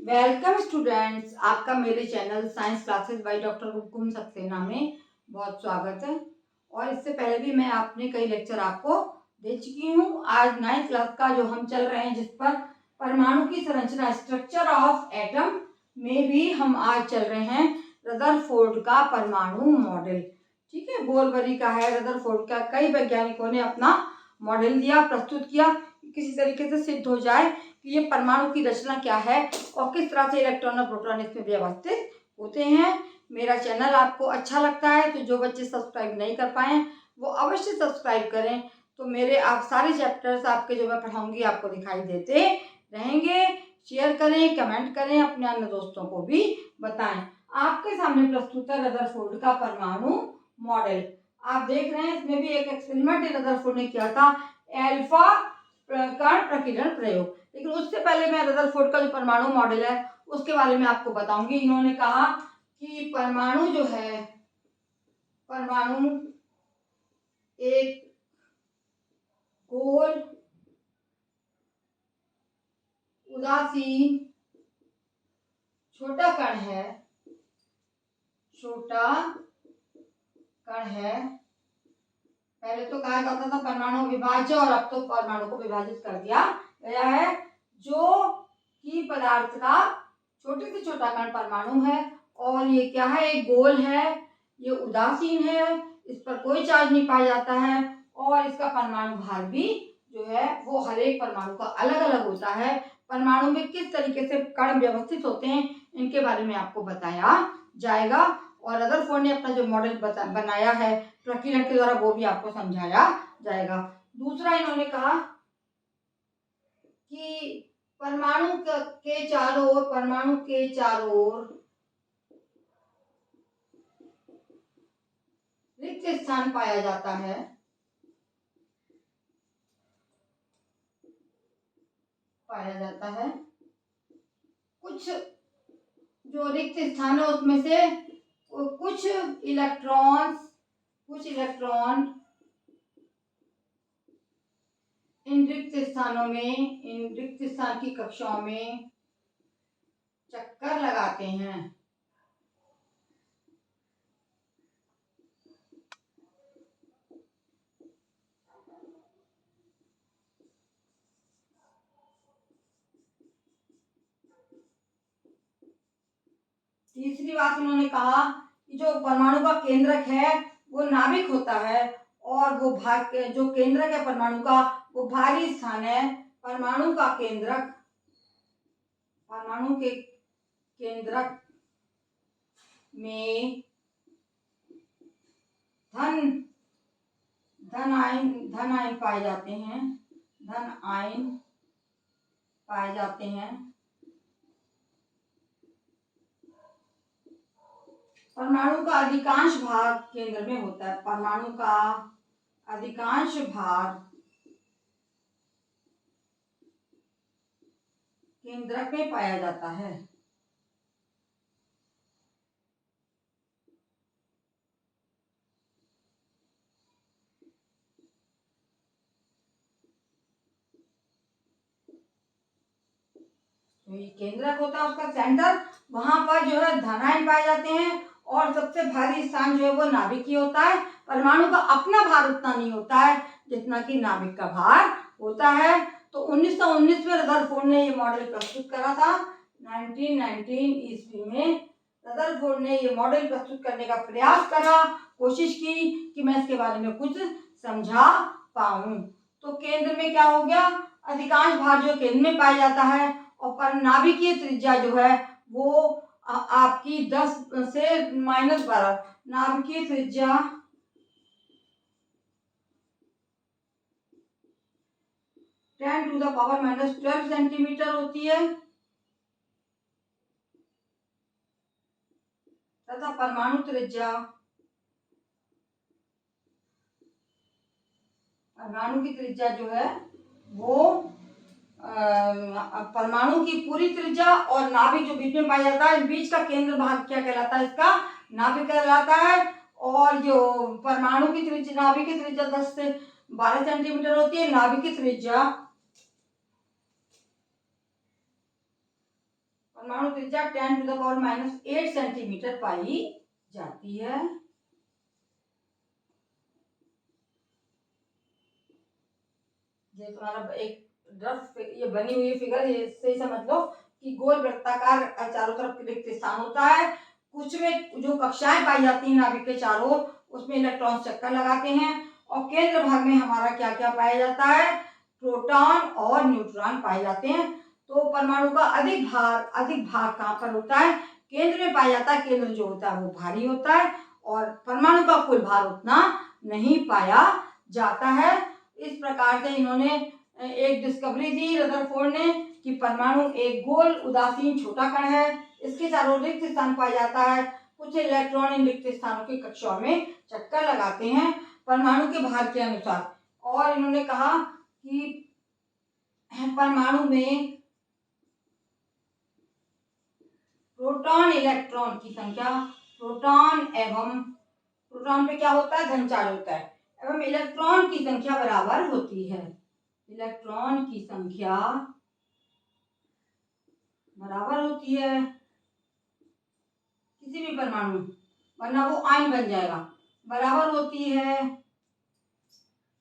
Welcome students, आपका मेरे channel science classes by doctor Hukum Saxena में बहुत स्वागत है। और इससे पहले भी मैं अपने कई लेक्चर आपको दे चुकी हूँ। आज 9th क्लास का जो हम चल रहे हैं, जिस पर परमाणु की संरचना स्ट्रक्चर ऑफ एटम में भी हम आज चल रहे हैं रदरफोर्ड का परमाणु मॉडल। ठीक है, बोरबरी का है रदरफोर्ड का। कई वैज्ञानिकों ने अपना मॉडल दिया, प्रस्तुत किया, किसी तरीके से सिद्ध हो जाए कि ये परमाणु की रचना क्या है और किस तरह से इलेक्ट्रॉन और प्रोटॉन इसमें व्यवस्थित होते हैं। मेरा चैनल आपको अच्छा लगता है तो जो बच्चे सब्सक्राइब नहीं कर पाए वो अवश्य सब्सक्राइब करें, तो मेरे आप सारे चैप्टर्स आपके जो मैं पढ़ाऊंगी आपको दिखाई देते रहेंगे। शेयर करें, कमेंट करें, अपने अन्य दोस्तों को भी बताएं। आपके सामने प्रस्तुत है रदरफोर्ड का परमाणु मॉडल। आप देख रहे हैं, इसमें भी एक एक्सपेरिमेंट रदरफोर्ड ने किया था, एल्फा कण प्रकीर्णन प्रयोग। लेकिन उससे पहले मैं रदरफोर्ड का जो परमाणु मॉडल है उसके बारे में आपको बताऊंगी। इन्होंने कहा कि परमाणु जो है, परमाणु एक गोल उदासीन छोटा कण है, छोटा कण है। पहले तो कहा जाता था परमाणु विभाज्य, और अब तो परमाणु को विभाजित कर दिया गया है। जो कि पदार्थ का छोटे से छोटा कण परमाणु है, और ये क्या है, एक गोल है, ये उदासीन है, इस पर कोई चार्ज नहीं पाया जाता है, और इसका परमाणु भार भी जो है वो हर एक परमाणु का अलग अलग होता है। परमाणु में किस तरीके से कण व्यवस्थित होते हैं इनके बारे में आपको बताया जाएगा, और रदरफोर्ड ने अपना जो मॉडल बनाया है प्रकीर्णन के द्वारा वो भी आपको समझाया जाएगा। दूसरा, इन्होंने कहा कि परमाणु के चारों ओर रिक्त स्थान पाया जाता है। कुछ जो रिक्त स्थान है उसमें से कुछ इलेक्ट्रॉन इन रिक्त स्थान की कक्षाओं में चक्कर लगाते हैं। तीसरी बात उन्होंने कहा कि जो परमाणु का केंद्रक है वो नाभिक होता है, और वो जो केंद्रक है परमाणु का वो भारी स्थान है। परमाणु के केंद्रक में धन आयन पाए जाते हैं। परमाणु का अधिकांश भाग केंद्र में होता है। परमाणु का अधिकांश भाग केंद्रक में पाया जाता है। तो ये केंद्रक होता है, उसका सेंटर, वहां पर जो है धन आयन पाए जाते हैं, और सबसे भारी स्थान जो है वो नाभिक ही होता है। परमाणु का अपना भार उतना नहीं होता है जितना कि नाभिक का भार होता है। तो 1919 में रदरफोर्ड ने ये मॉडल प्रस्तुत करा था। 1919 ईस्वी में रदरफोर्ड ने ये मॉडल प्रस्तुत करने का प्रयास करा, कोशिश की कि मैं इसके बारे में कुछ समझा पाऊं। तो केंद्र में क्या हो गया, अधिकांश भार जो केंद्र में पाया जाता है, और पर नाभिकीय त्रिज्या जो है वो आपकी 10 से -12, नाभिकीय त्रिज्या 10⁻12 सेंटीमीटर होती है, तथा परमाणु की त्रिज्या जो है वो परमाणु की पूरी त्रिज्या और नाभिक जो बीच में पाया जाता है, इस बीच का केंद्र भाग क्या कहलाता है, इसका नाभिक कहलाता है। और जो परमाणु की त्रिज्या, नाभिक की त्रिज्या 10 से 12 सेंटीमीटर होती है, नाभिक की त्रिज्या परमाणु त्रिज्या 10⁻⁻8 सेंटीमीटर पाई जाती है। ये तुम्हारा एक रफ ये बनी हुई फिगर, ये इससे ही समझ लो कि गोल वृत्ताकार चारों तरफ रिक्त स्थान होता है। कुछ में जो कक्षाएं पाई जाती हैं नाभिक के चारों ओर, उसमें इलेक्ट्रॉन चक्कर लगाते हैं। और केंद्र भाग में हमारा क्या क्या पाया जाता है, प्रोटॉन और न्यूट्रॉन पाए जाते हैं। तो परमाणु का अधिक भाग कहाँ पर होता है, केंद्र में पाया जाता है। केंद्र जो होता है वो भारी होता है और परमाणु का कुल भार उतना नहीं पाया जाता है। इस प्रकार से इन्होंने एक डिस्कवरी दी रदरफोर्ड ने कि परमाणु एक गोल उदासीन छोटा कण है, इसके चारों रिक्त स्थान पाया जाता है। कुछ इलेक्ट्रॉन इन रिक्त स्थानों की कक्षाओं में चक्कर लगाते हैं परमाणु के भार के अनुसार। और इन्होंने कहा कि परमाणु में प्रोटॉन इलेक्ट्रॉन की संख्या, प्रोटॉन पे क्या होता है, धन चार्ज होता है, एवं इलेक्ट्रॉन की संख्या बराबर होती है। इलेक्ट्रॉन की संख्या बराबर होती है किसी भी परमाणु, वरना वो आयन बन जाएगा, बराबर होती है,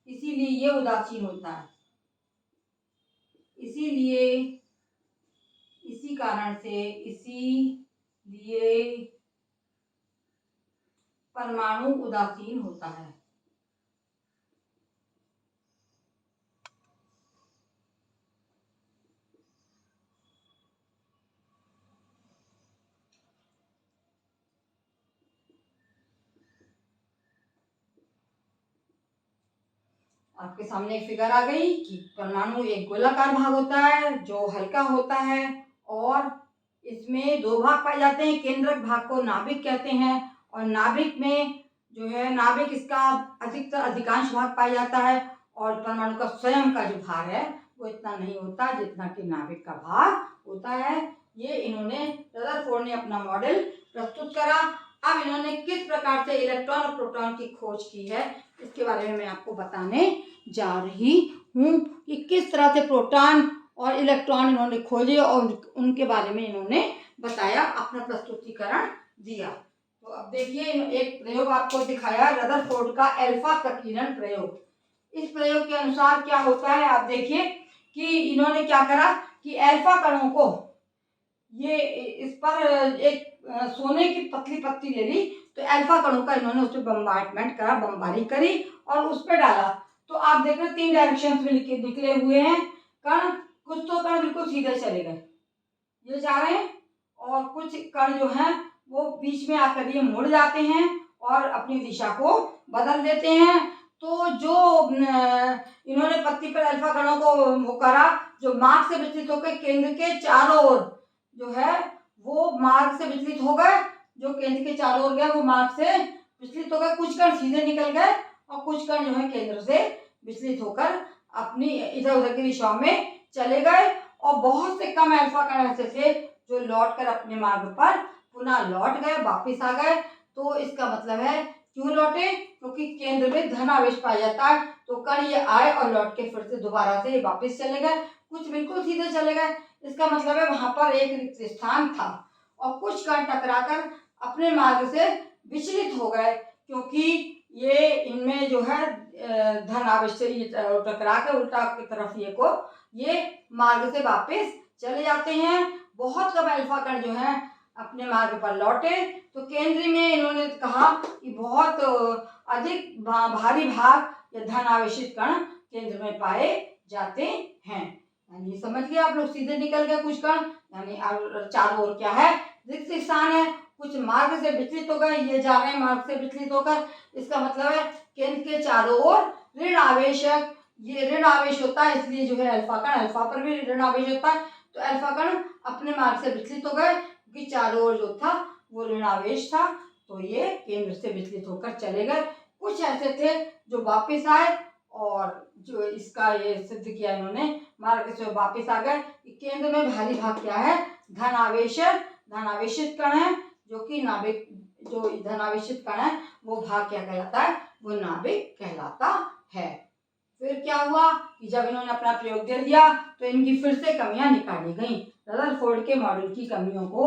इसीलिए ये उदासीन होता है। इसी कारण से परमाणु उदासीन होता है। आपके सामने एक फिगर आ गई कि परमाणु एक गोलाकार भाग होता है जो हल्का होता है और इसमें दो भाग पाए जाते हैं। केंद्रक भाग को नाभिक कहते हैं और नाभिक में जो है नाभिक इसका अधिकांश भाग पाया जाता है और परमाणु का स्वयं का जो भार है वो इतना नहीं होता जितना कि नाभिक का भार होता है। ये इन्होंने रदरफोर्ड ने अपना मॉडल प्रस्तुत करा। अब इन्होंने किस प्रकार से इलेक्ट्रॉन और प्रोटॉन की खोज की है इसके बारे में मैं आपको बताने जा रही हूँ कि किस तरह से प्रोटॉन और इलेक्ट्रॉन इन्होंने खोजे और उनके बारे में इन्होंने बताया, अपना प्रस्तुतिकरण दिया। तो अब देखिए एक प्रयोग आपको दिखाया, रदरफोर्ड का अल्फा प्रकीर्णन प्रयोग। इस प्रयोग के अनुसार क्या होता है, आप देखिए कि इन्होंने क्या करा कि अल्फा कणों को ये इस पर एक सोने की पतली पत्ती ले ली, तो अल्फा कणों का इन्होंने उस पर बम्बार्डमेंट करा, बमबारी करी और उस पर डाला। तो आप देख रहे 3 डायरेक्शन में निकले हुए हैं कण। कुछ तो कण बिल्कुल सीधे चले गए, ये जा रहे हैं, और कुछ कण जो हैं वो बीच में आकर ये मुड़ जाते हैं और अपनी दिशा को बदल देते हैं। तो जो इन्होंने पत्ती पर अल्फा कणों को वो करा, जो मार्ग से विचलित होकर केंद्र के चारों ओर जो है वो मार्ग से विचलित हो गए, जो केंद्र के चारों ओर गए वो मार्ग से विचलित हो गए। कुछ कण सीधे निकल गए और कुछ कण जो है केंद्र से विचलित होकर अपनी इधर उधर की दिशाओं में चले गए। और बहुत से कम अल्फा कण ऐसे थे जो लौटकर अपने मार्ग पर पुनः लौट गए, वापिस आ गए। तो इसका मतलब है क्यों लौटे, क्योंकि केंद्र में धन आवेश पाया जाता है। तो कण ये आए और लौट के फिर से दोबारा से वापिस चले गए, कुछ बिल्कुल सीधे चले गए। इसका मतलब है वहां पर एक रिक्त स्थान था और कुछ कण टकराकर अपने मार्ग से विचलित हो गए, क्योंकि ये इनमें जो है धन आवेश से ये टकरा के उल्टा की तरफ ये मार्ग से वापस चले जाते हैं। बहुत कम अल्फा कण जो है अपने मार्ग पर लौटे। तो केंद्र में इन्होंने कहा कि बहुत अधिक भारी भाग या धन आवेशित कण केंद्र में पाए जाते हैं। यानी समझ लिया आप लोग, सीधे निकल गए कुछ कण, यानी चारों ओर क्या है, रिक्त स्थान है। कुछ मार्ग से विचलित हो गए, ये जा रहे हैं मार्ग से विचलित होकर। इसका मतलब है केंद्र के चारों ओर ऋण आवेशक, ये ऋण आवेश होता है, इसलिए जो है अल्फा कण, अल्फा पर भी ऋण आवेश होता है। तो अल्फा कण अपने मार्ग से विचलित हो गए क्योंकि चारों ओर जो था वो ऋण आवेश था, तो ये केंद्र से विचलित होकर चले गए। कुछ ऐसे थे जो वापिस आए और जो इसका ये सिद्ध किया इन्होंने, मार्ग से वापिस आ गए। केंद्र में भारी भाग क्या है, धन आवेशित कण है, जो कि नाभिक, जो धन आवेशित कण है वो भाग क्या कहलाता है, वो नाभिक कहलाता है। फिर क्या हुआ कि जब इन्होंने अपना प्रयोग दे दिया तो इनकी फिर से कमियां निकाली गई। रदरफोर्ड के मॉडल की कमियों को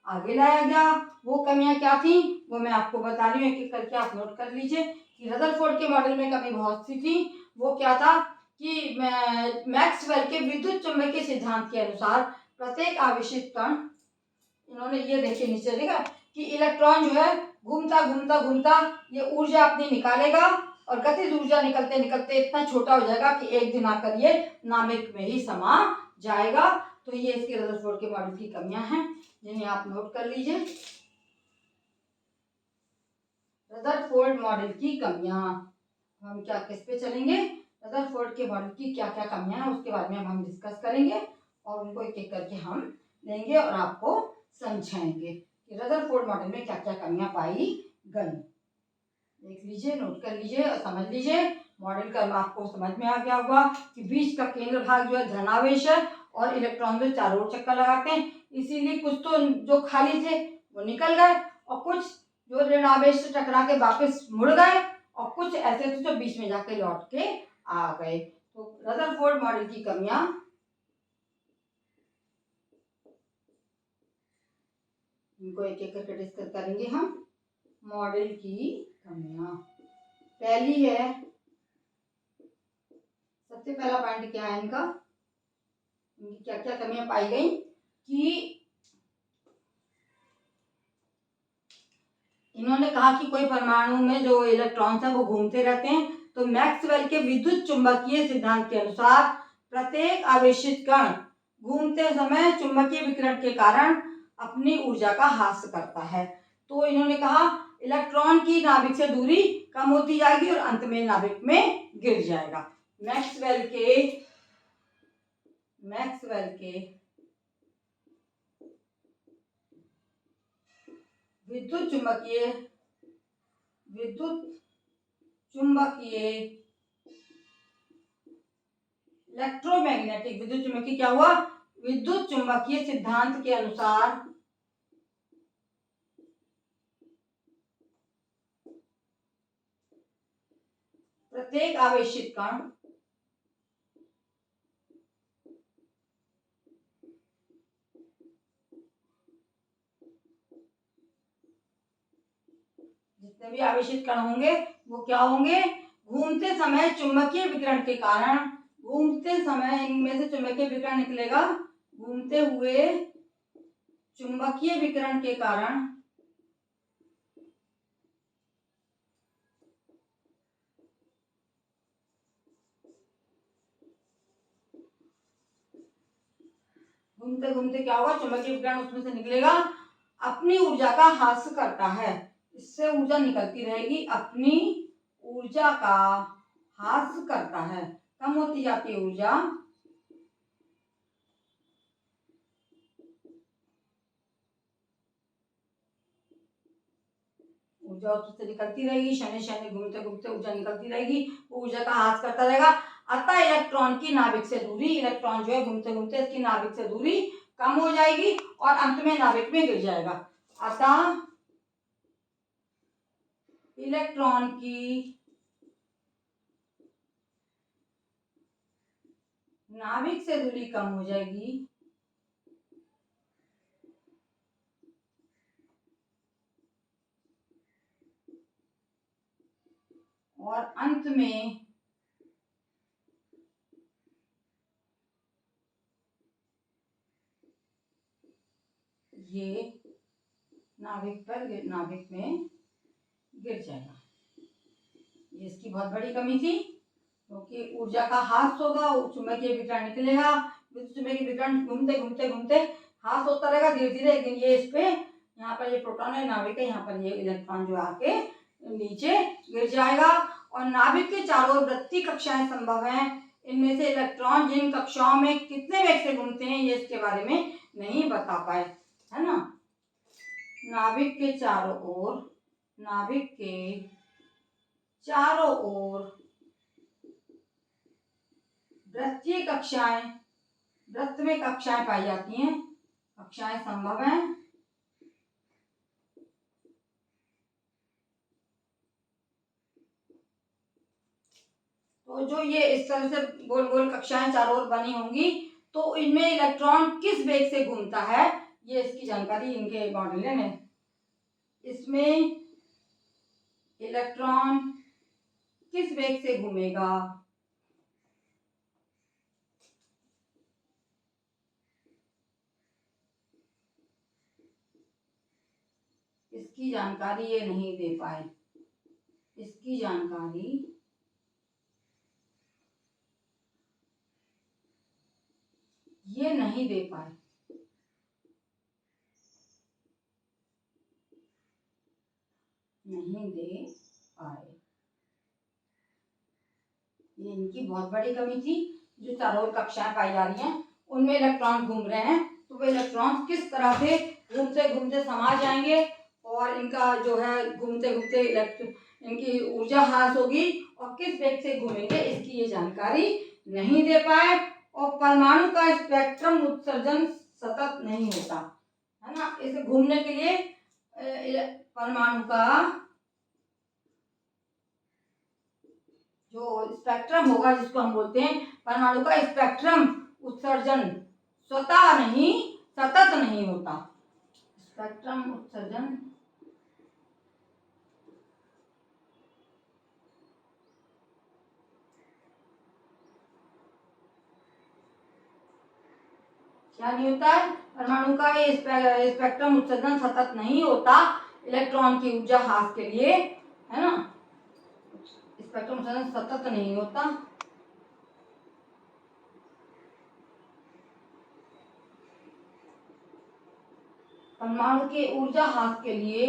आगे लाया गया। वो कमियां क्या थी वो मैं आपको बता रही हूँ, एक एक करके आप नोट कर लीजिए कि रदरफोर्ड के मॉडल में कमी बहुत सी थी। वो क्या था कि मैक्सवेल के विद्युत चुंबकीय सिद्धांत के अनुसार प्रत्येक आवेशित कण, इन्होंने ये देखिए नीचे देखा कि इलेक्ट्रॉन जो है घूमता घूमता घूमता ये ऊर्जा अपनी निकालेगा और गतिज ऊर्जा निकलते निकलते इतना छोटा हो जाएगा कि एक दिन आकर ये नाभिक में ही समा जाएगा। तो ये इसके रदरफोर्ड के मॉडल की कमियां हैं जिन्हें आप नोट कर लीजिए। रदरफोर्ड मॉडल की कमियां, हम क्या किस पे चलेंगे, रदरफोर्ड के मॉडल की क्या क्या कमियां हैं उसके बारे में हम डिस्कस करेंगे और उनको एक एक करके हम लेंगे और आपको समझाएंगे कि रदरफोर्ड मॉडल में क्या क्या कमियां पाई गई। देख लीजिए, नोट कर लीजिए और समझ लीजिए। मॉडल का आपको समझ में आ गया होगा कि बीच का केंद्र भाग जो है धनावेश है और इलेक्ट्रॉन जो चारों ओर चक्कर लगाते हैं, इसीलिए कुछ तो जो खाली थे वो निकल गए और कुछ जो ऋणावेश से टकरा के वापस मुड़ गए और कुछ ऐसे थे जो बीच में जाके लौट के आ गए। तो रदरफोर्ड मॉडल की कमियां, इनको एक एक करके डिस्कस करेंगे हम। मॉडल की कमियां, पहली है, सबसे पहला पॉइंट क्या है इनका, इनकी क्या क्या कमियां पाई गई कि इन्होंने कहा कि कोई परमाणु में जो इलेक्ट्रॉन्स हैं वो घूमते रहते हैं। तो मैक्सवेल के विद्युत चुंबकीय सिद्धांत के अनुसार प्रत्येक आवेशित कण घूमते समय चुंबकीय विकिरण के कारण अपनी ऊर्जा का ह्रास करता है। तो इन्होंने कहा इलेक्ट्रॉन की नाभिक से दूरी कम होती जाएगी और अंत में नाभिक में गिर जाएगा। मैक्सवेल के विद्युत चुंबकीय इलेक्ट्रोमैग्नेटिक विद्युत चुंबकीय क्या हुआ, विद्युत चुंबकीय सिद्धांत के अनुसार प्रत्येक आवेशित कण जितने भी आवेशित कण होंगे वो क्या होंगे, घूमते समय चुंबकीय विकिरण के कारण, घूमते समय इनमें से चुंबकीय विकिरण निकलेगा, घूमते हुए चुंबकीय विकिरण के कारण घूमते घूमते क्या होगा, चुंबकीय विकिरण उसमें से निकलेगा, अपनी ऊर्जा का ह्रास करता है। इससे ऊर्जा निकलती रहेगी, अपनी ऊर्जा का ह्रास करता है, कम होती जाती है ऊर्जा, ऊर्जा उससे निकलती रहेगी, शनि शनि घूमते घूमते ऊर्जा निकलती रहेगी, ऊर्जा का ह्रास करता रहेगा। अतः इलेक्ट्रॉन की नाभिक से दूरी, इलेक्ट्रॉन जो है घूमते घूमते इसकी नाभिक से दूरी कम हो जाएगी और अंत में नाभिक में गिर जाएगा। अतः इलेक्ट्रॉन की नाभिक से दूरी कम हो जाएगी और अंत में ये नाभिक में गिर जाएगा। ये इसकी बहुत बड़ी कमी थी क्योंकि ऊर्जा का ह्रास होगा, चुंबकीय विकिरण निकलेगा, विद्युत चुंबकीय विकिरण घूमते घूमते घूमते ह्रास होता रहेगा धीरे धीरे, लेकिन ये इस पे यहाँ पर ये प्रोटॉन है नाभिक है, यहाँ पर ये इलेक्ट्रॉन जो आके नीचे गिर जाएगा। और नाभिक के चारों ओर वृत्तीय कक्षाएं संभव हैं। इनमें से इलेक्ट्रॉन जिन कक्षाओं में कितने वेग से घूमते हैं ये इसके बारे में नहीं बता पाए, है ना। नाभिक के चारों ओर वृत्तीय कक्षाएं, वृत्त में कक्षाएं पाई जाती हैं, कक्षाएं संभव हैं। तो जो ये इस तरह से गोल गोल कक्षाएं चारों ओर बनी होंगी, तो इनमें इलेक्ट्रॉन किस वेग से घूमता है, ये इसकी जानकारी इनके मॉडल में। इसमें इलेक्ट्रॉन किस वेग से घूमेगा, इसकी जानकारी ये नहीं दे पाए। इसकी जानकारी ये नहीं दे पाए। नहीं दे पाए, ये इनकी बहुत बड़ी कमी थी। जो चारों ओर कक्षाएं पाई जा रही हैं उनमें इलेक्ट्रॉन घूम रहे हैं, तो वे इलेक्ट्रॉन किस तरह से घूमते घूमते समा जाएंगे और इनका जो है घूमते घूमते इनकी ऊर्जा ह्रास होगी और किस वेग से घूमेंगे, इसकी ये जानकारी नहीं दे पाए। और परमाणु का स्पेक्ट्रम उत्सर्जन सतत नहीं होता है ना। इसे घूमने के लिए परमाणु का जो स्पेक्ट्रम होगा, जिसको हम बोलते हैं परमाणु का स्पेक्ट्रम उत्सर्जन स्वतः नहीं, सतत नहीं होता। स्पेक्ट्रम उत्सर्जन क्या नहीं होता है, परमाणु का ये स्पेक्ट्रम उत्सर्जन सतत नहीं होता इलेक्ट्रॉन की ऊर्जा ह्रास के लिए, है ना। स्पेक्ट्रम उत्सर्जन सतत नहीं होता। परमाणु के ऊर्जा ह्रास के लिए,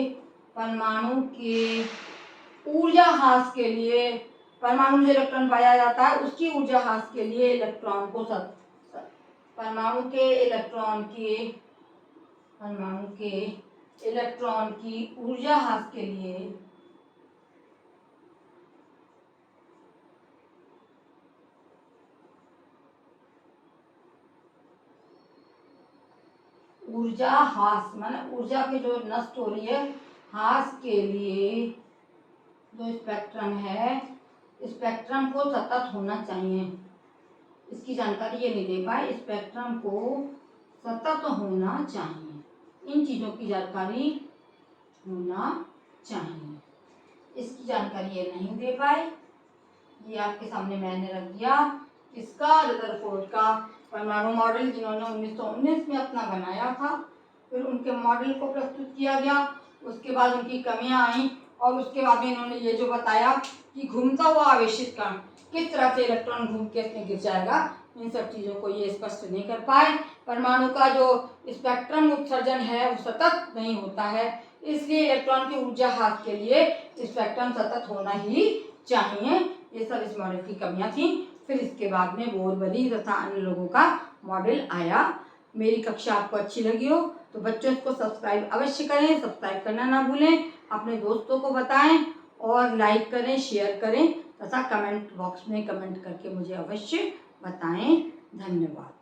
परमाणु के ऊर्जा ह्रास के लिए, परमाणु जो इलेक्ट्रॉन पाया जाता है उसकी ऊर्जा ह्रास के लिए इलेक्ट्रॉन को परमाणु के इलेक्ट्रॉन की ऊर्जा ह्रास के लिए ऊर्जा ह्रास माने ऊर्जा की जो नष्ट हो रही है, ह्रास के लिए जो स्पेक्ट्रम है, स्पेक्ट्रम को सतत होना चाहिए। इसकी जानकारी ये नहीं दे पाए, स्पेक्ट्रम को सतत होना चाहिए। इन चीज़ों की जानकारी होना चाहिए, इसकी जानकारी ये नहीं दे पाए। ये आपके सामने मैंने रख दिया इसका रदरफोर्ड का परमाणु मॉडल, जिन्होंने 1919 में अपना बनाया था। फिर उनके मॉडल को प्रस्तुत किया गया, उसके बाद उनकी कमियां आई और उसके बाद में इन्होंने ये जो बताया कि घूमता हुआ आवेशित कण किस तरह से इलेक्ट्रॉन घूम के इसमें गिर जाएगा, इन सब चीज़ों को ये स्पष्ट नहीं कर पाए। परमाणु का जो स्पेक्ट्रम उत्सर्जन है वो सतत नहीं होता है, इसलिए इलेक्ट्रॉन की ऊर्जा ह्रास के लिए स्पेक्ट्रम सतत होना ही चाहिए। ये सब इस मॉडल की कमियां थी। फिर इसके बाद में बोरवली तथा अन्य लोगों का मॉडल आया। मेरी कक्षा आपको अच्छी लगी हो तो बच्चों इसको सब्सक्राइब अवश्य करें, सब्सक्राइब करना ना भूलें, अपने दोस्तों को बताएं और लाइक करें, शेयर करें तथा कमेंट बॉक्स में कमेंट करके मुझे अवश्य बताएं। धन्यवाद।